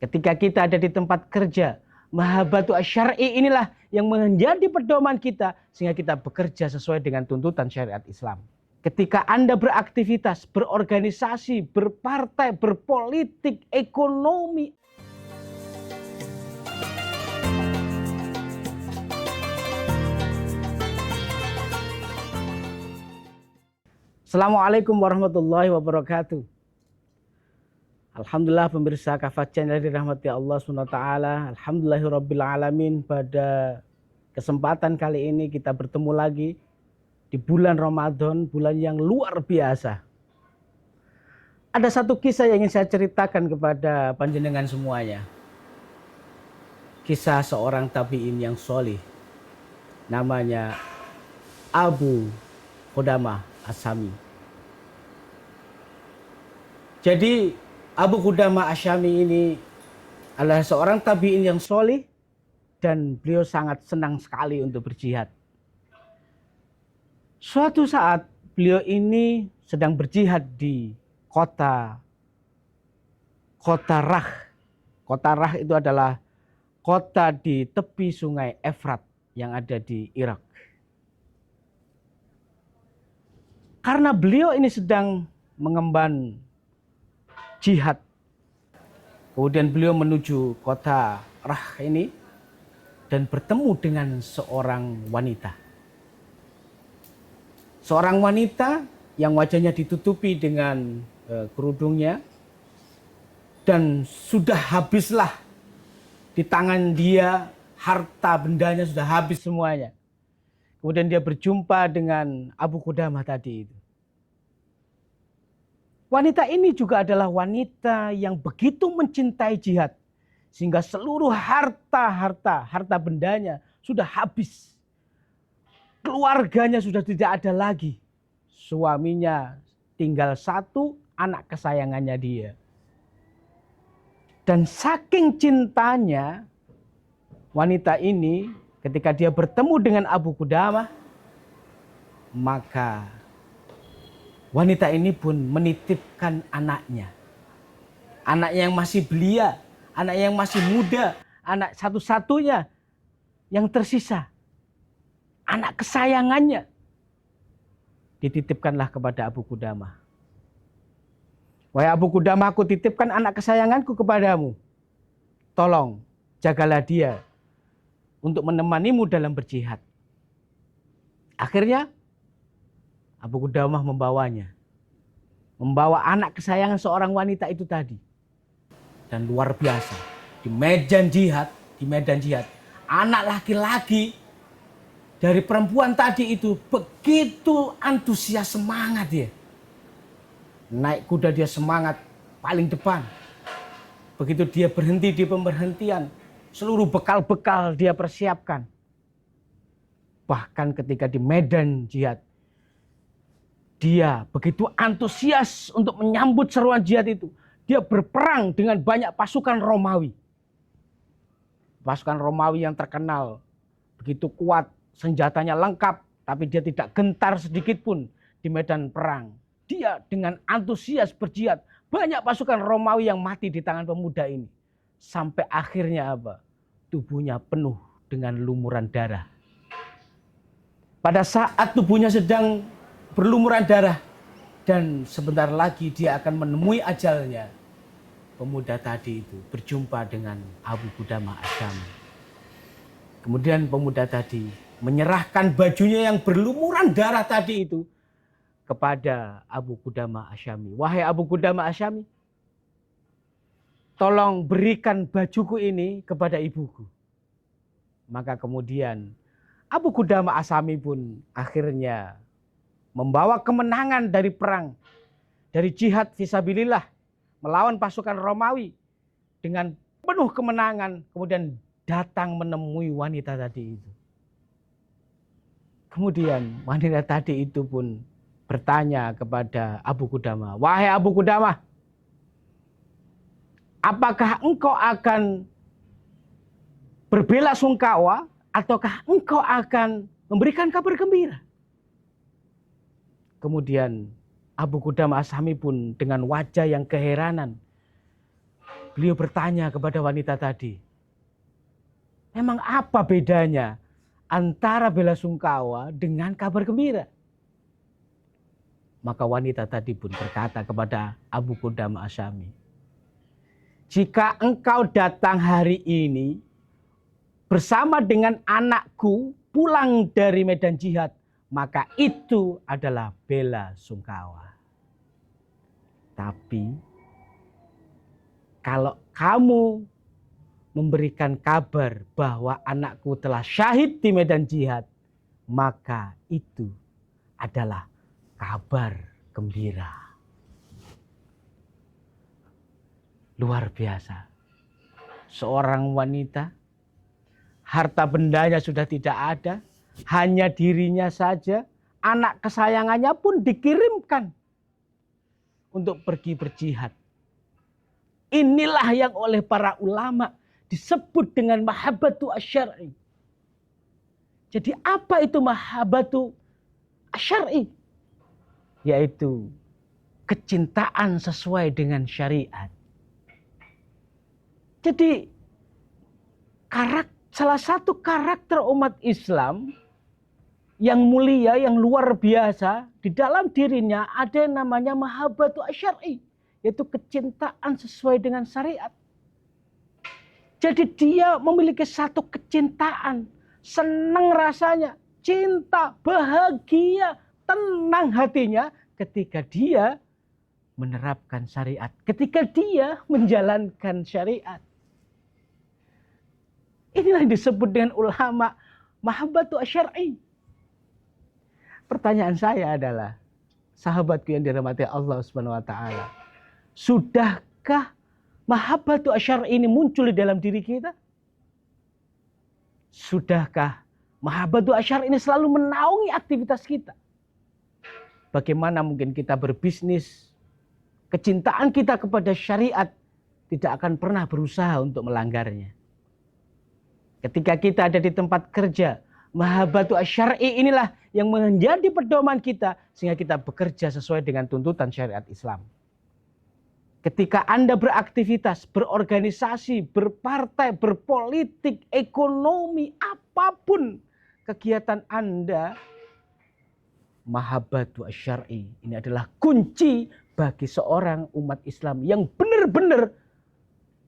Ketika kita ada di tempat kerja, mahabbatu asyar'i inilah yang menjadi pedoman kita sehingga kita bekerja sesuai dengan tuntutan syariat Islam. Ketika Anda beraktivitas, berorganisasi, berpartai, berpolitik, ekonomi. Assalamualaikum warahmatullahi wabarakatuh. Alhamdulillah pemirsa Kafat Channel dirahmati Allah SWT. Alhamdulillahirrabbilalamin. Pada kesempatan kali ini kita bertemu lagi di bulan Ramadan, bulan yang luar biasa. Ada satu kisah yang ingin saya ceritakan kepada panjenengan semuanya. Kisah seorang tabi'in yang solih. Namanya Abu Qudamah Asyami. Jadi Abu Qudamah Asyami ini adalah seorang tabi'in yang solih dan beliau sangat senang sekali untuk berjihad. Suatu saat beliau ini sedang berjihad di kota Rah. Kota Rah itu adalah kota di tepi sungai Efrat yang ada di Irak. Karena beliau ini sedang mengemban jihad, kemudian beliau menuju kota Rah ini dan bertemu dengan seorang wanita. Seorang wanita yang wajahnya ditutupi dengan kerudungnya dan sudah habislah di tangan dia, harta bendanya sudah habis semuanya. Kemudian dia berjumpa dengan Abu Qudamah tadi itu. Wanita ini juga adalah wanita yang begitu mencintai jihad. Sehingga seluruh harta bendanya sudah habis. Keluarganya sudah tidak ada lagi. Suaminya tinggal satu, anak kesayangannya dia. Dan saking cintanya wanita ini ketika dia bertemu dengan Abu Qudamah, maka wanita ini pun menitipkan anaknya. Anaknya yang masih belia, anak yang masih muda, anak satu-satunya yang tersisa. Anak kesayangannya. Dititipkanlah kepada Abu Qudamah. Wahai Abu Qudamah, aku titipkan anak kesayanganku kepadamu. Tolong, jagalah dia untuk menemanimu dalam berjihad. Akhirnya Abu Qudamah membawanya. Membawa anak kesayangan seorang wanita itu tadi. Dan luar biasa. Di medan jihad, anak laki-laki dari perempuan tadi itu begitu antusias, semangat dia. Naik kuda dia semangat paling depan. Begitu dia berhenti di pemberhentian, seluruh bekal-bekal dia persiapkan. Bahkan ketika di medan jihad, dia begitu antusias untuk menyambut seruan jihad itu. Dia berperang dengan banyak pasukan Romawi. Pasukan Romawi yang terkenal begitu kuat, senjatanya lengkap, tapi dia tidak gentar sedikit pun di medan perang. Dia dengan antusias berjihad. Banyak pasukan Romawi yang mati di tangan pemuda ini. Sampai akhirnya apa? Tubuhnya penuh dengan lumuran darah. Pada saat tubuhnya sedang berlumuran darah dan sebentar lagi dia akan menemui ajalnya, pemuda tadi itu berjumpa dengan Abu Qudamah Asyami. Kemudian pemuda tadi menyerahkan bajunya yang berlumuran darah tadi itu kepada Abu Qudamah Asyami. Wahai Abu Qudamah Asyami, tolong berikan bajuku ini kepada ibuku. Maka kemudian Abu Qudamah Asyami pun akhirnya membawa kemenangan dari perang, dari jihad fisabilillah melawan pasukan Romawi dengan penuh kemenangan, kemudian datang menemui wanita tadi itu. Kemudian wanita tadi itu pun bertanya kepada Abu Qudamah, wahai Abu Qudamah, apakah engkau akan berbela sungkawa ataukah engkau akan memberikan kabar gembira? Kemudian Abu Qudamah Asyami pun dengan wajah yang keheranan Beliau bertanya kepada wanita tadi, memang apa bedanya antara bela sungkawa dengan kabar gembira? Maka wanita tadi pun berkata kepada Abu Qudamah Asyami, jika engkau datang hari ini bersama dengan anakku pulang dari medan jihad, maka itu adalah bela sungkawa. Tapi kalau kamu memberikan kabar bahwa anakku telah syahid di medan jihad, maka itu adalah kabar gembira. Luar biasa. Seorang wanita, harta bendanya sudah tidak ada, hanya dirinya saja, anak kesayangannya pun dikirimkan untuk pergi berjihad. Inilah yang oleh para ulama disebut dengan mahabbatu asyari. Jadi apa itu mahabbatu asyari? Yaitu kecintaan sesuai dengan syariat. Jadi salah satu karakter umat Islam yang mulia, yang luar biasa, di dalam dirinya ada yang namanya mahabbatu asyari, yaitu kecintaan sesuai dengan syariat. Jadi dia memiliki satu kecintaan, senang rasanya, cinta, bahagia, tenang hatinya ketika dia menerapkan syariat, ketika dia menjalankan syariat. Inilah yang disebut dengan ulama mahabbatu asyari. Pertanyaan saya adalah, sahabatku yang dirahmati Allah Subhanahu wa taala, sudahkah mahabbatu asyari ini muncul di dalam diri kita? Sudahkah mahabbatu asyari ini selalu menaungi aktivitas kita? Bagaimana mungkin kita berbisnis, kecintaan kita kepada syariat tidak akan pernah berusaha untuk melanggarnya. Ketika kita ada di tempat kerja, mahabbatu asyari inilah yang menjadi pedoman kita sehingga kita bekerja sesuai dengan tuntutan syariat Islam. Ketika Anda beraktivitas, berorganisasi, berpartai, berpolitik, ekonomi, apapun kegiatan Anda, mahabbatu asyari ini adalah kunci bagi seorang umat Islam yang benar-benar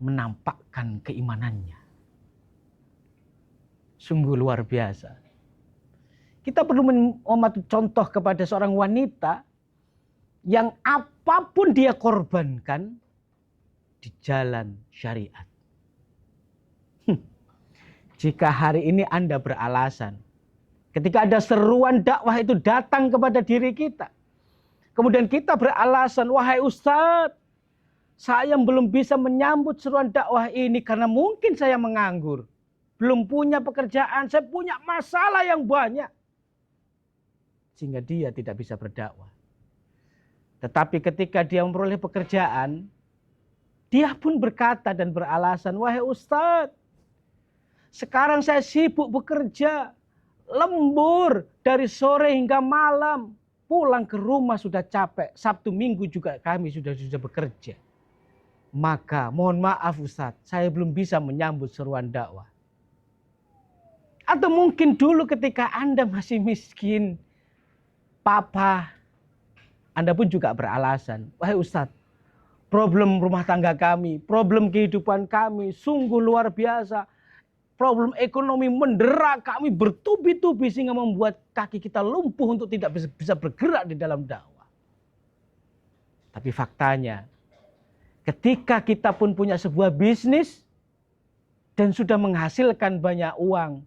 menampakkan keimanannya. Sungguh luar biasa. Kita perlu mematuhi contoh kepada seorang wanita yang apapun dia korbankan di jalan syariat. Jika hari ini Anda beralasan, ketika ada seruan dakwah itu datang kepada diri kita, kemudian kita beralasan, wahai Ustadz, saya belum bisa menyambut seruan dakwah ini karena mungkin saya menganggur, belum punya pekerjaan, saya punya masalah yang banyak, sehingga dia tidak bisa berdakwah. Tetapi ketika dia memperoleh pekerjaan, dia pun berkata dan beralasan, wahai Ustadz, sekarang saya sibuk bekerja, lembur dari sore hingga malam, pulang ke rumah sudah capek, Sabtu Minggu juga kami sudah bekerja. Maka mohon maaf Ustadz, saya belum bisa menyambut seruan dakwah. Atau mungkin dulu ketika Anda masih miskin, papa, Anda pun juga beralasan, wahai Ustadz, problem rumah tangga kami, problem kehidupan kami sungguh luar biasa. Problem ekonomi mendera kami bertubi-tubi sehingga membuat kaki kita lumpuh untuk tidak bisa bergerak di dalam dakwah. Tapi faktanya, ketika kita pun punya sebuah bisnis dan sudah menghasilkan banyak uang,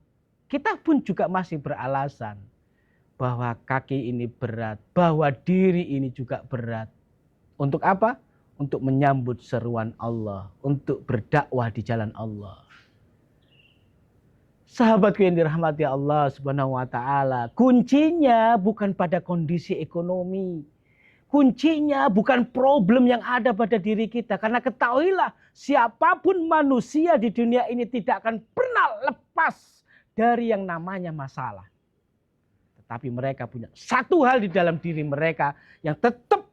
kita pun juga masih beralasan bahwa kaki ini berat, bahwa diri ini juga berat. Untuk apa? Untuk menyambut seruan Allah, untuk berdakwah di jalan Allah. Sahabatku yang dirahmati Allah Subhanahu wa taala, kuncinya bukan pada kondisi ekonomi. Kuncinya bukan problem yang ada pada diri kita, karena ketahuilah siapapun manusia di dunia ini tidak akan pernah lepas dari yang namanya masalah. Tetapi mereka punya satu hal di dalam diri mereka yang tetap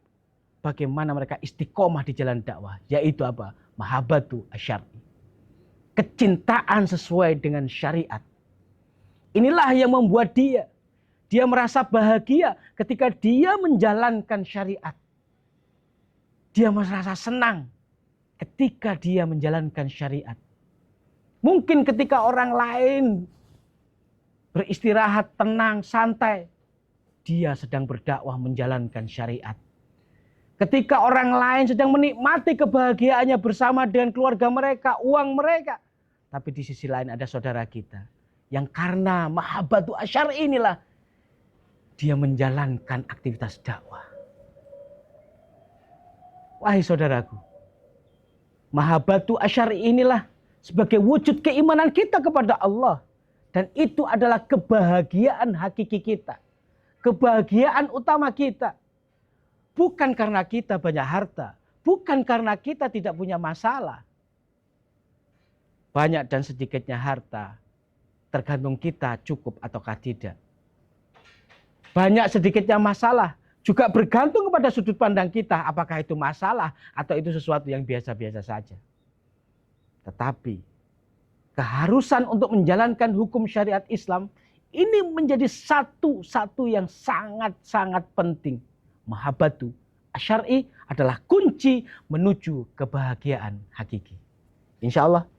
bagaimana mereka istiqomah di jalan dakwah, yaitu apa? mahabbatu asyari. Kecintaan sesuai dengan syariat. Inilah yang membuat dia merasa bahagia ketika dia menjalankan syariat. Dia merasa senang ketika dia menjalankan syariat. Mungkin ketika orang lain beristirahat, tenang, santai, dia sedang berdakwah menjalankan syariat. Ketika orang lain sedang menikmati kebahagiaannya bersama dengan keluarga mereka, uang mereka. Tapi di sisi lain ada saudara kita yang karena mahabbatu asyari inilah dia menjalankan aktivitas dakwah. Wahai saudaraku, mahabbatu asyari inilah sebagai wujud keimanan kita kepada Allah. Dan itu adalah kebahagiaan hakiki kita. Kebahagiaan utama kita. Bukan karena kita banyak harta. Bukan karena kita tidak punya masalah. Banyak dan sedikitnya harta tergantung kita cukup ataukah tidak. Banyak sedikitnya masalah juga bergantung kepada sudut pandang kita. Apakah itu masalah atau itu sesuatu yang biasa-biasa saja. Tetapi keharusan untuk menjalankan hukum syariat Islam ini menjadi satu yang sangat-sangat penting. Mahabbatu asyari adalah kunci menuju kebahagiaan hakiki. Insya Allah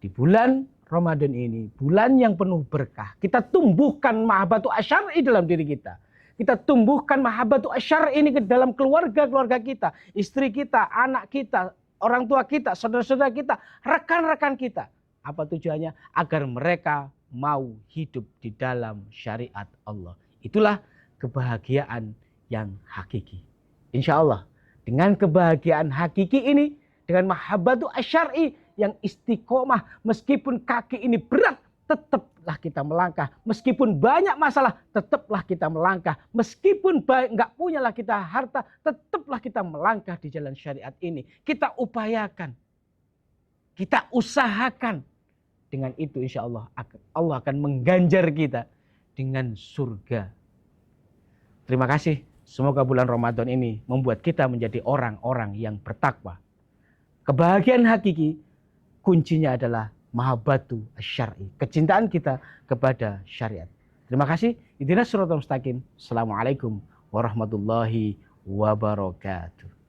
di bulan Ramadan ini, bulan yang penuh berkah, kita tumbuhkan mahabbatu asyari dalam diri kita. Kita tumbuhkan mahabbatu asyari ini ke dalam keluarga-keluarga kita, istri kita, anak kita, orang tua kita, saudara-saudara kita, rekan-rekan kita. Apa tujuannya? Agar mereka mau hidup di dalam syariat Allah. Itulah kebahagiaan yang hakiki. Insya Allah dengan kebahagiaan hakiki ini, dengan mahabbatu asyari yang istiqomah, meskipun kaki ini berat, tetaplah kita melangkah. Meskipun banyak masalah, tetaplah kita melangkah. Meskipun nggak punyalah kita harta, tetaplah kita melangkah di jalan syariat ini. Kita upayakan, kita usahakan. Dengan itu insya Allah akan mengganjar kita dengan surga. Terima kasih. Semoga bulan Ramadan ini membuat kita menjadi orang-orang yang bertakwa. Kebahagiaan hakiki kuncinya adalah mahabbatu asyari. Kecintaan kita kepada syariat. Terima kasih. Ihdinas siratal mustaqim. Assalamualaikum warahmatullahi wabarakatuh.